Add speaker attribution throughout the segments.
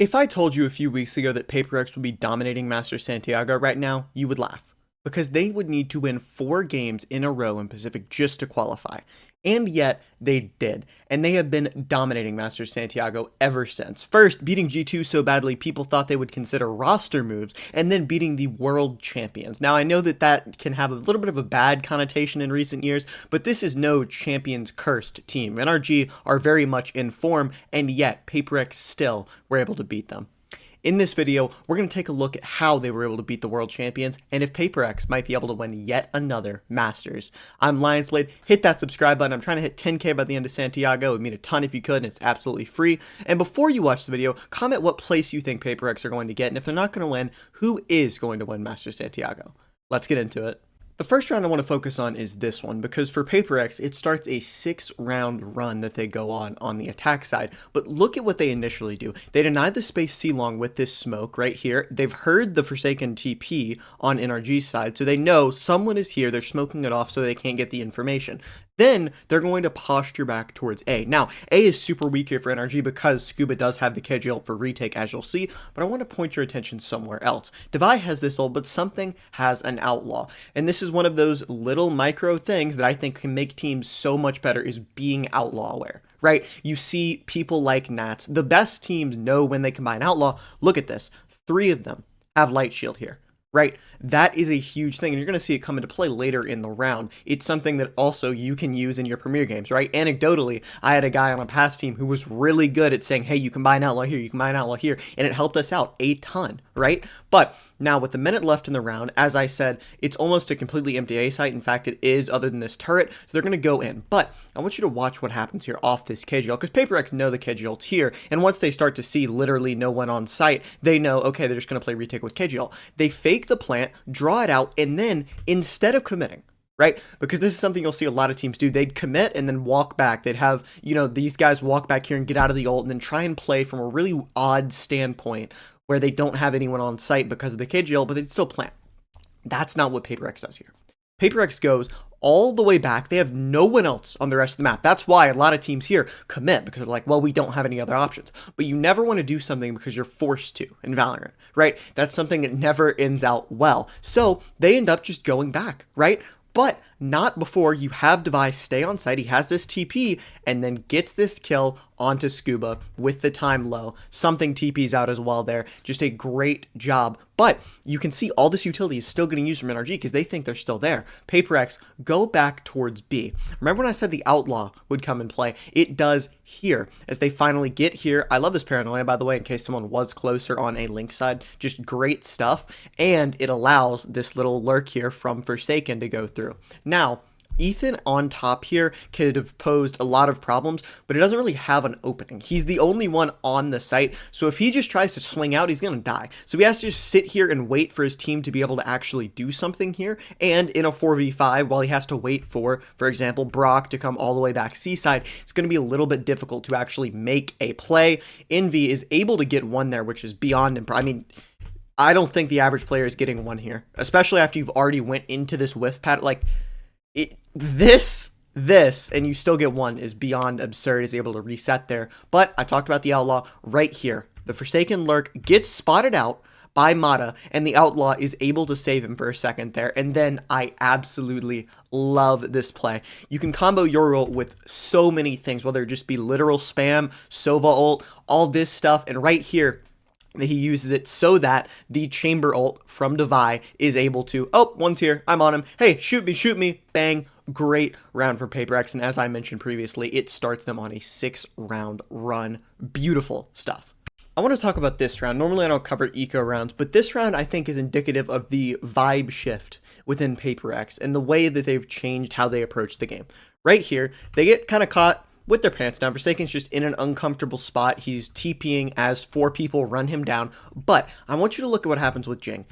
Speaker 1: If I told you a few weeks ago that PaperX would be dominating Master Santiago right now, you would laugh. Because they would need to win 4 games in a row in Pacific just to qualify. And yet, they did. And they have been dominating Master Santiago ever since. First, beating G2 so badly people thought they would consider roster moves, and then beating the world champions. Now, I know that that can have a little bit of a bad connotation in recent years, but this is no champions cursed team. NRG are very much in form, and yet, PaperX still were able to beat them. In this video, we're going to take a look at how they were able to beat the world champions and if PaperX might be able to win yet another Masters. I'm Lionzblade. Hit that subscribe button. I'm trying to hit 10K by the end of Santiago. It would mean a ton if you could, and it's absolutely free. And before you watch the video, comment what place you think PaperX are going to get, and if they're not going to win, who is going to win Master Santiago? Let's get into it. The first round I want to focus on is this one, because for PaperX, it starts a 6-round run that they go on the attack side. But look at what they initially do. They deny the space C-Long with this smoke right here. They've heard the Forsaken TP on NRG's side, so they know someone is here. They're smoking it off so they can't get the information. Then they're going to posture back towards A. Now, A is super weak here for NRG because Scuba does have the KG ult for retake, as you'll see, but I want to point your attention somewhere else. Devi has this ult, but something has an outlaw. And this is one of those little micro things that I think can make teams so much better, is being outlaw aware, right? You see people like Nats. The best teams know when they combine outlaw. Look at this. 3 of them have light shield here. Right? That is a huge thing, and you're going to see it come into play later in the round. It's something that also you can use in your Premier games, right? Anecdotally, I had a guy on a past team who was really good at saying, hey, you combine outlaw here, you combine outlaw here, and it helped us out a ton, right? But now with the minute left in the round, as I said, it's almost a completely empty A site. In fact, it is, other than this turret, so they're going to go in. But I want you to watch what happens here off this KG ult, because PaperX know the KG ult's here, and once they start to see literally no one on site, they know, okay, they're just going to play retake with KG ult. They fake the plant, draw it out, and then instead of committing, right? Because this is something you'll see a lot of teams do. They'd commit and then walk back. They'd have, these guys walk back here and get out of the ult and then try and play from a really odd standpoint where they don't have anyone on site because of the KG ult, but they'd still plant. That's not what PaperX does here. PaperX goes all the way back. They have no one else on the rest of the map. That's why a lot of teams here commit, because they're like, well, we don't have any other options. But you never want to do something because you're forced to in Valorant, right? That's something that never ends out well. So they end up just going back, right? But not before you have Devi stay on site. He has this TP and then gets this kill onto Scuba with the time low. Something TP's out as well there. Just a great job. But you can see all this utility is still getting used from NRG because they think they're still there. PaperX go back towards B. Remember when I said the outlaw would come in play? It does here as they finally get here. I love this paranoia, by the way, in case someone was closer on a link side. Just great stuff. And it allows this little lurk here from Forsaken to go through. Now, Ethan on top here could have posed a lot of problems, but it doesn't really have an opening. He's the only one on the site, so if he just tries to swing out, he's going to die. So he has to just sit here and wait for his team to be able to actually do something here, and in a 4v5, while he has to wait for example, Brock to come all the way back C-side, it's going to be a little bit difficult to actually make a play. Envy is able to get one there, which is beyond impressive. I mean, I don't think the average player is getting one here, especially after you've already went into this whiff pad. Like, this, and you still get one is beyond absurd. Is able to reset there. But I talked about the outlaw right here. The Forsaken lurk gets spotted out by Mata, and the outlaw is able to save him for a second there. And then I absolutely love this play. You can combo your ult with so many things, whether it just be literal spam, Sova ult, all this stuff. And right here, he uses it so that the chamber ult from Devi is able to, oh, one's here, I'm on him, hey, shoot me, bang. Great round for PaperX, and as I mentioned previously, it starts them on a 6-round run. Beautiful stuff. I want to talk about this round. Normally I don't cover eco rounds, but this round I think is indicative of the vibe shift within PaperX and the way that they've changed how they approach the game. Right here, they get kind of caught with their pants down. Forsaken's just in an uncomfortable spot. He's TPing as 4 people run him down. But I want you to look at what happens with Jing.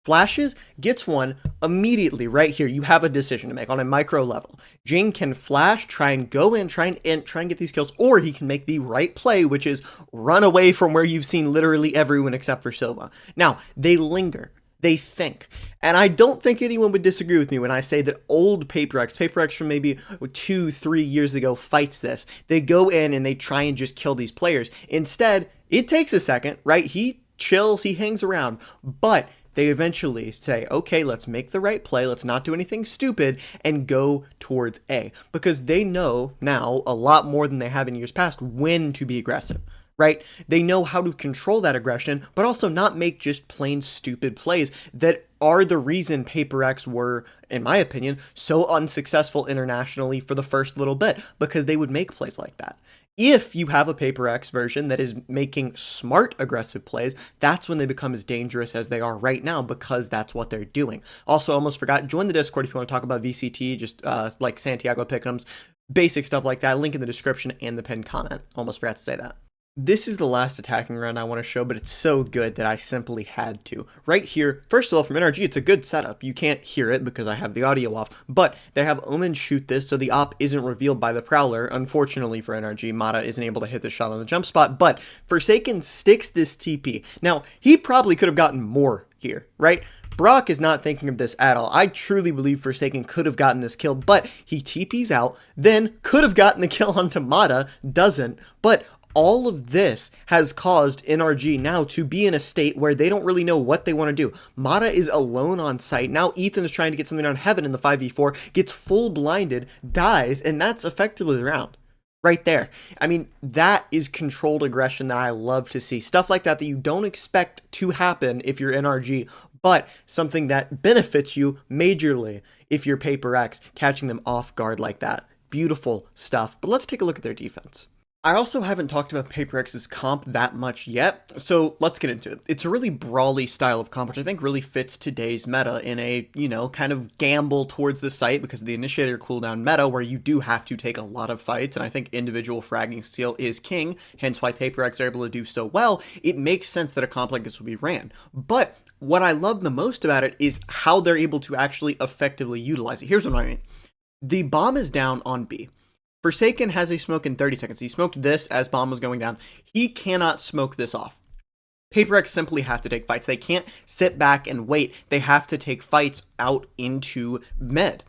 Speaker 1: Flashes, gets one immediately right here. You have a decision to make on a micro level. Jing can flash, try and go in, try and get these kills, or he can make the right play, which is run away from where you've seen literally everyone except for Silva. Now, they linger. They think. And I don't think anyone would disagree with me when I say that old PaperX from maybe 2-3 years ago fights this. They go in and they try and just kill these players. Instead, It takes a second, right? He chills, he hangs around, but they eventually say, okay, let's make the right play, let's not do anything stupid, and go towards A. Because they know now, a lot more than they have in years past, when to be aggressive, right? They know how to control that aggression, but also not make just plain stupid plays that are the reason Paper X were, in my opinion, so unsuccessful internationally for the first little bit, because they would make plays like that. If you have a Paper X version that is making smart aggressive plays, that's when they become as dangerous as they are right now, because that's what they're doing. Also, almost forgot, join the Discord if you want to talk about VCT, just like Santiago pick'ems, basic stuff like that. Link in the description and the pinned comment. Almost forgot to say that. This is the last attacking run I want to show, but it's so good that I simply had to. Right here, first of all, from NRG, it's a good setup. You can't hear it because I have the audio off, but they have Omen shoot this, so the op isn't revealed by the Prowler. Unfortunately for NRG, Mata isn't able to hit the shot on the jump spot, but Forsaken sticks this TP. Now, he probably could have gotten more here, right? Brock is not thinking of this at all. I truly believe Forsaken could have gotten this kill, but he TPs out, then could have gotten the kill onto Mata, doesn't, but all of this has caused NRG now to be in a state where they don't really know what they want to do. Mata is alone on site. Now Ethan is trying to get something on Heaven in the 5v4, gets full blinded, dies, and that's effectively the round. Right there. I mean, that is controlled aggression that I love to see. Stuff like that you don't expect to happen if you're NRG, but something that benefits you majorly if you're Paper X, catching them off guard like that. Beautiful stuff. But let's take a look at their defense. I also haven't talked about Paper X's comp that much yet, so let's get into it. It's a really brawly style of comp, which I think really fits today's meta in a, kind of gamble towards the site because of the initiator cooldown meta where you do have to take a lot of fights, and I think individual fragging skill is king, hence why Paper X are able to do so well. It makes sense that a comp like this will be ran. But what I love the most about it is how they're able to actually effectively utilize it. Here's what I mean. The bomb is down on B. Forsaken has a smoke in 30 seconds. He smoked this as bomb was going down. He cannot smoke this off. Paper X simply have to take fights. They can't sit back and wait. They have to take fights out into med.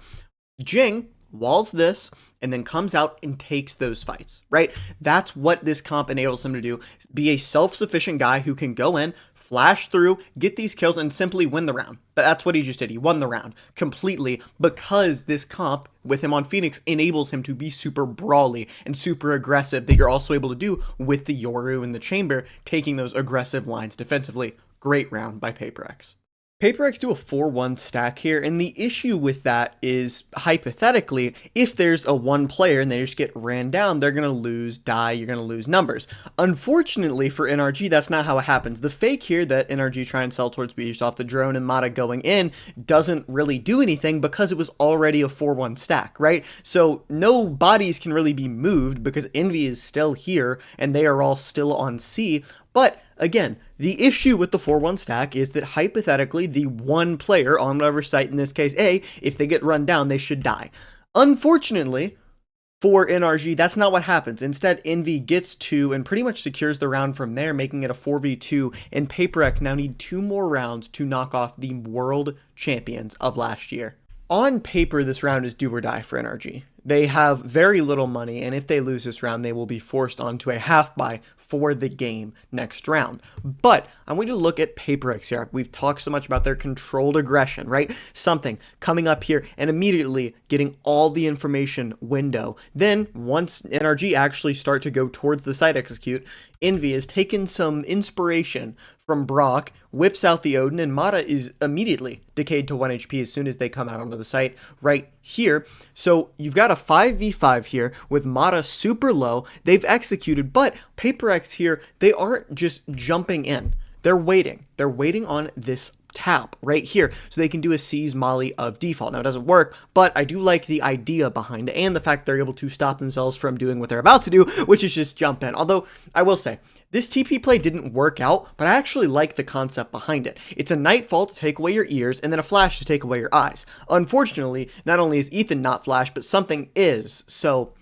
Speaker 1: Jing walls this and then comes out and takes those fights, right? That's what this comp enables him to do. Be a self-sufficient guy who can go in, flash through, get these kills, and simply win the round. But that's what he just did. He won the round completely because this comp with him on Phoenix enables him to be super brawly and super aggressive that you're also able to do with the Yoru and the Chamber, taking those aggressive lines defensively. Great round by Paper X. Paper X do a 4-1 stack here, and the issue with that is, hypothetically, if there's a one player and they just get ran down, they're going to lose die, you're going to lose numbers. Unfortunately for NRG, that's not how it happens. The fake here that NRG try and sell towards Beach off the drone and Mata going in doesn't really do anything because it was already a 4-1 stack, right? So no bodies can really be moved because Envy is still here and they are all still on C, but again, the issue with the 4-1 stack is that hypothetically, the one player on whatever site, in this case A, if they get run down, they should die. Unfortunately, for NRG, that's not what happens. Instead, Envy gets 2 and pretty much secures the round from there, making it a 4v2, and Paper X now need 2 more rounds to knock off the world champions of last year. On paper, this round is do or die for NRG. They have very little money, and if they lose this round, they will be forced onto a half buy for the game next round. But I'm going to look at Paper X here. We've talked so much about their controlled aggression, right? Something coming up here and immediately getting all the information window. Then once NRG actually start to go towards the site execute, Envy has taken some inspiration from Brock, whips out the Odin, and Mata is immediately decayed to 1 HP as soon as they come out onto the site right here. So you've got a 5v5 here with Mata super low. They've executed, but Paper X here, they aren't just jumping in. They're waiting. They're waiting on this tap right here so they can do a seize molly of default. Now it doesn't work, but I do like the idea behind it and the fact they're able to stop themselves from doing what they're about to do, which is just jump in. Although I will say, this TP play didn't work out, but I actually like the concept behind it. It's a Nightfall to take away your ears and then a flash to take away your eyes. Unfortunately, not only is Ethan not flash, but something is. So,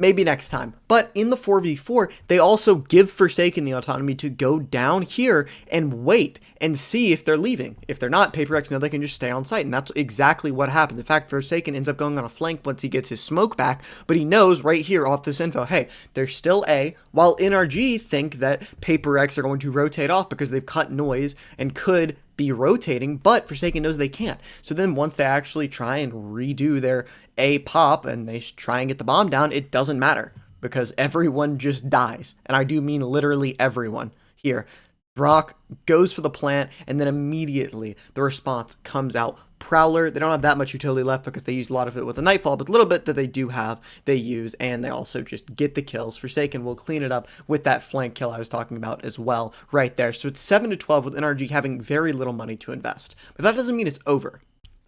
Speaker 1: Maybe next time. But in the 4v4, they also give Forsaken the autonomy to go down here and wait and see if they're leaving. If they're not, Paper Rex know they can just stay on site, and that's exactly what happens. In fact, Forsaken ends up going on a flank once he gets his smoke back, but he knows right here off this info, hey, they're still A, while NRG think that Paper Rex are going to rotate off because they've cut noise and could be rotating, but Forsaken knows they can't. So then once they actually try and redo their A pop and they try and get the bomb down, it doesn't matter because everyone just dies. And I do mean literally everyone here. Brock goes for the plant, and then immediately the response comes out. Prowler, they don't have that much utility left because they use a lot of it with a Nightfall, but the little bit that they do have, they use, and they also just get the kills. Forsaken will clean it up with that flank kill I was talking about as well right there. So it's 7-12 with NRG having very little money to invest. But that doesn't mean it's over.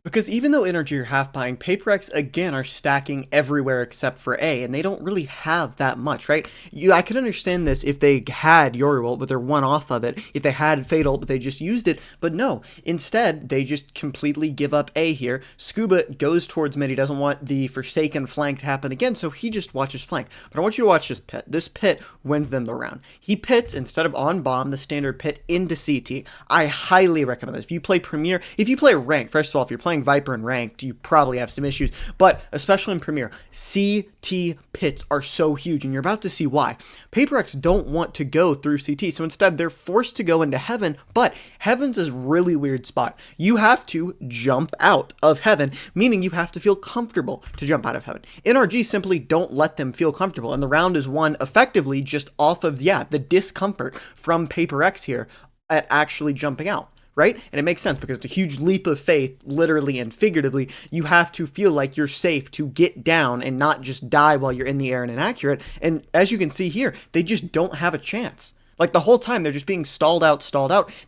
Speaker 1: Because even though NRG are half buying, Paper Rex again are stacking everywhere except for A, and they don't really have that much, right? I could understand this if they had Yori Ult, but they're one off of it, if they had Fate Ult, but they just used it, but no. Instead, they just completely give up A here. Scuba goes towards mid, he doesn't want the Forsaken flank to happen again, so he just watches flank. But I want you to watch this pit. This pit wins them the round. He pits, instead of on bomb, the standard pit into CT. I highly recommend this. If you play Premier, if you play Ranked, first of all, if you're playing Viper and Ranked, you probably have some issues, but especially in Premier, CT pits are so huge, and you're about to see why. Paper Rex don't want to go through CT, so instead they're forced to go into Heaven, but Heaven's a really weird spot. You have to jump out of Heaven, meaning you have to feel comfortable to jump out of Heaven. NRG simply don't let them feel comfortable, and the round is won effectively just off of, the discomfort from Paper Rex here at actually jumping out. Right? And it makes sense because it's a huge leap of faith, literally and figuratively. You have to feel like you're safe to get down and not just die while you're in the air and inaccurate. And as you can see here, they just don't have a chance. Like the whole time, they're just being stalled out.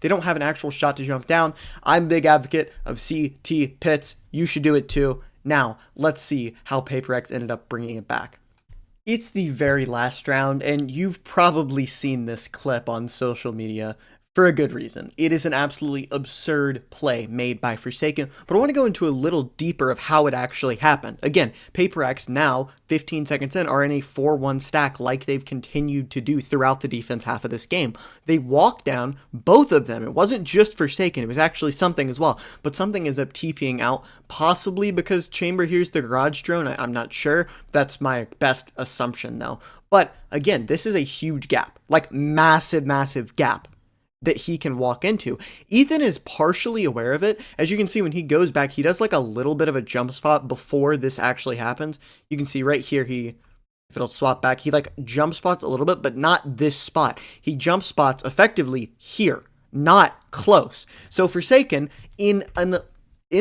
Speaker 1: They don't have an actual shot to jump down. I'm a big advocate of CT pits. You should do it too. Now, let's see how Paper Rex ended up bringing it back. It's the very last round, and you've probably seen this clip on social media. For a good reason. It is an absolutely absurd play made by Forsaken, but I want to go into a little deeper of how it actually happened. Again, Paper Rex now, 15 seconds in, are in a 4-1 stack like they've continued to do throughout the defense half of this game. They walk down, both of them. It wasn't just Forsaken, it was actually Something as well, but Something ends up TPing out, possibly because Chamber hears the garage drone. I'm not sure. That's my best assumption though. But again, this is a huge gap, like massive gap that he can walk into. Ethan is partially aware of it. As you can see, when he goes back, he does like a little bit of a jump spot before this actually happens. You can see right here, if it'll swap back, he like jump spots a little bit, but not this spot. He jump spots effectively here, not close. So Forsaken, in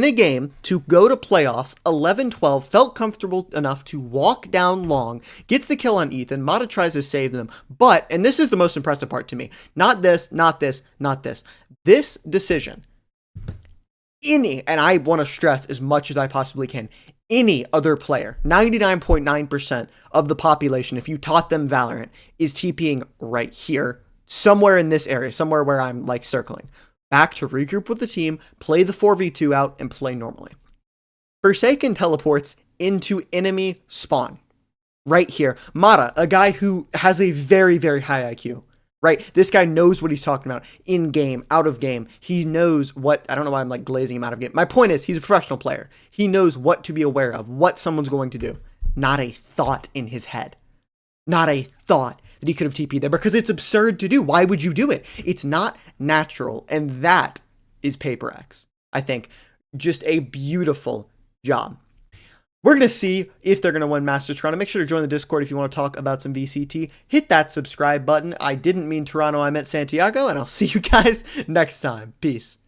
Speaker 1: a game to go to playoffs, 11-12, felt comfortable enough to walk down long, gets the kill on Ethan. Mata tries to save them, but, and this is the most impressive part to me, not this, this decision, and I want to stress as much as I possibly can, any other player, 99.9% of the population, if you taught them Valorant, is TPing right here, somewhere in this area, somewhere where I'm like circling. Back to regroup with the team, play the 4v2 out, and play normally. Forsaken teleports into enemy spawn. Right here. Mata, a guy who has a very high IQ. Right? This guy knows what he's talking about. In game, out of game. He knows what, I don't know why I'm like glazing him out of game. My point is, he's a professional player. He knows what to be aware of, what someone's going to do. Not a thought in his head. Not a thought that he could have TP'd there, because it's absurd to do. Why would you do it? It's not natural, and that is Paper Rex. I think just a beautiful job. We're going to see if they're going to win Masters Toronto. Make sure to join the Discord if you want to talk about some VCT. Hit that subscribe button. I didn't mean Toronto, I meant Santiago, and I'll see you guys next time. Peace.